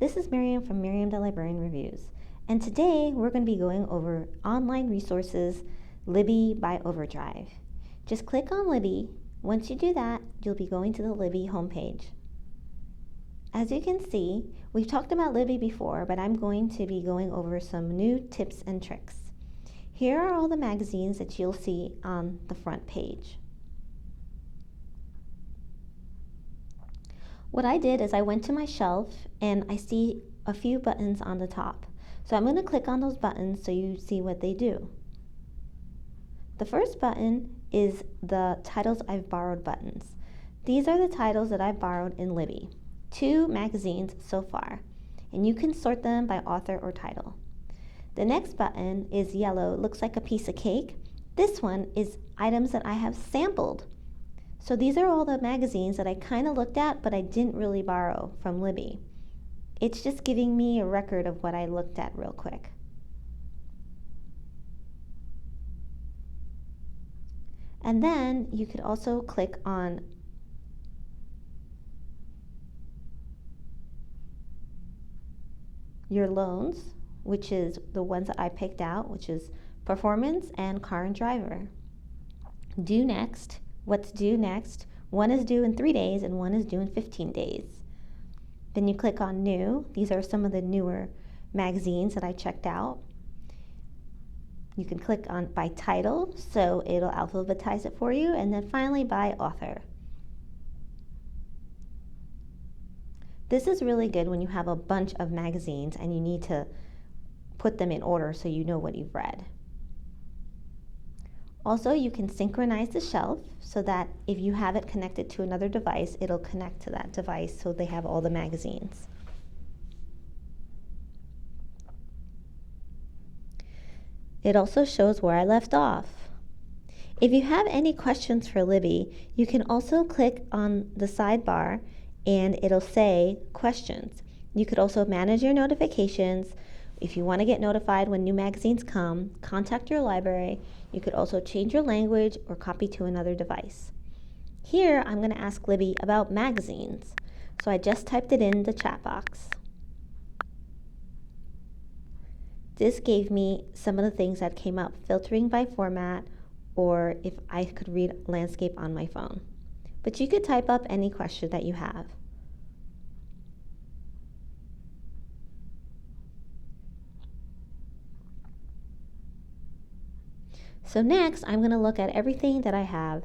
this is Miriam from Miriam the Librarian Reviews, and today we're going to be going over online resources, Libby by Overdrive. Just click on Libby. Once you do that, you'll be going to the Libby homepage. As you can see, we've talked about Libby before, but I'm going to be going over some new tips and tricks. Here are all the magazines that you'll see on the front page. What I did is I went to my shelf and I see a few buttons on the top. So I'm going to click on those buttons so you see what they do. The first button is the Titles I've Borrowed buttons. These are the titles that I've borrowed in Libby. 2 magazines so far, and you can sort them by author or title. The next button is yellow, it looks like a piece of cake. This one is items that I have sampled. So these are all the magazines that I kind of looked at, but I didn't really borrow from Libby. It's just giving me a record of what I looked at real quick. And then you could also click on your loans, which is the ones that I picked out, which is performance and car and driver. Due next. What's due next? One is due in 3 days and one is due in 15 days. Then you click on new. These are some of the newer magazines that I checked out. You can click on by title, so it'll alphabetize it for you, and then finally by author. This is really good when you have a bunch of magazines and you need to put them in order so you know what you've read. Also, you can synchronize the shelf so that if you have it connected to another device, it'll connect to that device so they have all the magazines. It also shows where I left off. If you have any questions for Libby, you can also click on the sidebar and it'll say questions. You could also manage your notifications. If you want to get notified when new magazines come, contact your library. You could also change your language or copy to another device. Here, I'm going to ask Libby about magazines. So I just typed it in the chat box. This gave me some of the things that came up, filtering by format, or if I could read landscape on my phone. But you could type up any question that you have. So next, I'm going to look at everything that I have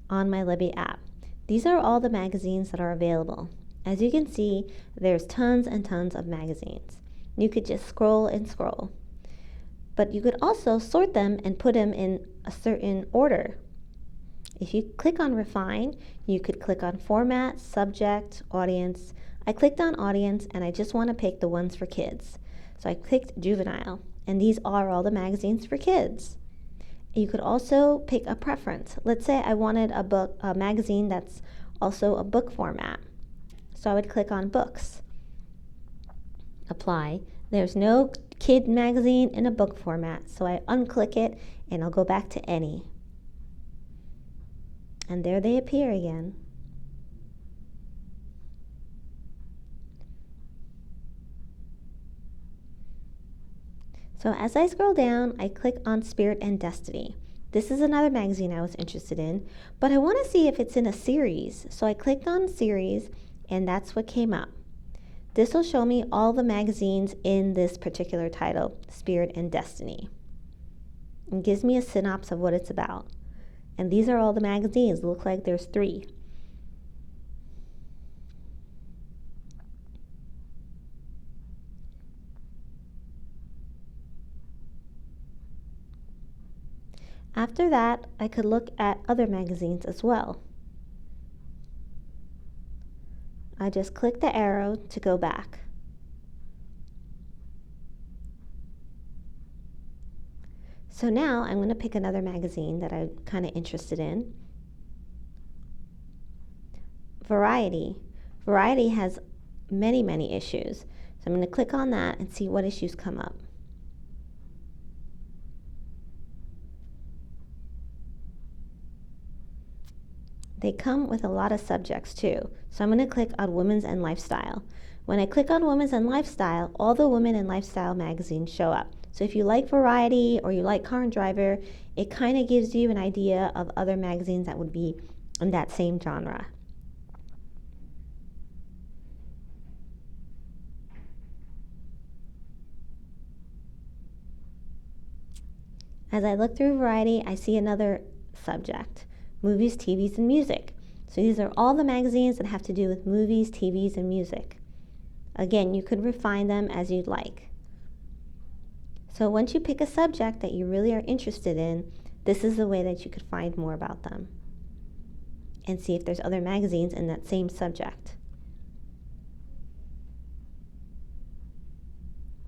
on my Libby app. These are all the magazines that are available. As you can see, there's tons and tons of magazines. You could just scroll and scroll. But you could also sort them and put them in a certain order. If you click on Refine, you could click on Format, Subject, Audience. I clicked on Audience and I just want to pick the ones for kids. So I clicked Juvenile, and these are all the magazines for kids. You could also pick a preference. Let's say I wanted a magazine that's also a book format. So I would click on Books. Apply. There's no kid magazine in a book format, so I unclick it and I'll go back to any. And there they appear again. So as I scroll down, I click on Spirit and Destiny. This is another magazine I was interested in, but I want to see if it's in a series. So I clicked on series, and that's what came up. This will show me all the magazines in this particular title, Spirit and Destiny. It gives me a synopsis of what it's about. And these are all the magazines. It looks like there's 3. After that, I could look at other magazines as well. I just click the arrow to go back. So now I'm going to pick another magazine that I'm kind of interested in. Variety. Variety has many, many issues. So I'm going to click on that and see what issues come up. They come with a lot of subjects too. So I'm going to click on Women's and Lifestyle. When I click on Women's and Lifestyle, all the Women and Lifestyle magazines show up. So if you like variety or you like Car and Driver, it kind of gives you an idea of other magazines that would be in that same genre. As I look through variety, I see another subject, movies, TVs, and music. So these are all the magazines that have to do with movies, TVs, and music. Again, you could refine them as you'd like. So once you pick a subject that you really are interested in, this is the way that you could find more about them and see if there's other magazines in that same subject.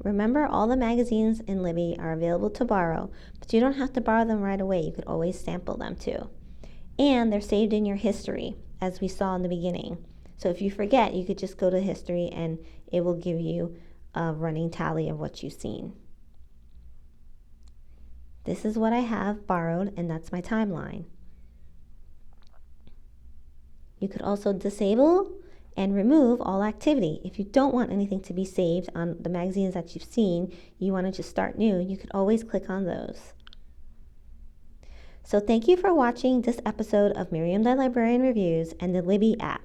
Remember, all the magazines in Libby are available to borrow, but you don't have to borrow them right away. You could always sample them too. And they're saved in your history, as we saw in the beginning. So if you forget, you could just go to history and it will give you a running tally of what you've seen. This is what I have borrowed, and that's my timeline. You could also disable and remove all activity. If you don't want anything to be saved on the magazines that you've seen, you want to just start new, you could always click on those. So thank you for watching this episode of Miriam the Librarian Reviews and the Libby app.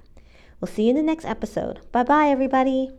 We'll see you in the next episode. Bye-bye, everybody.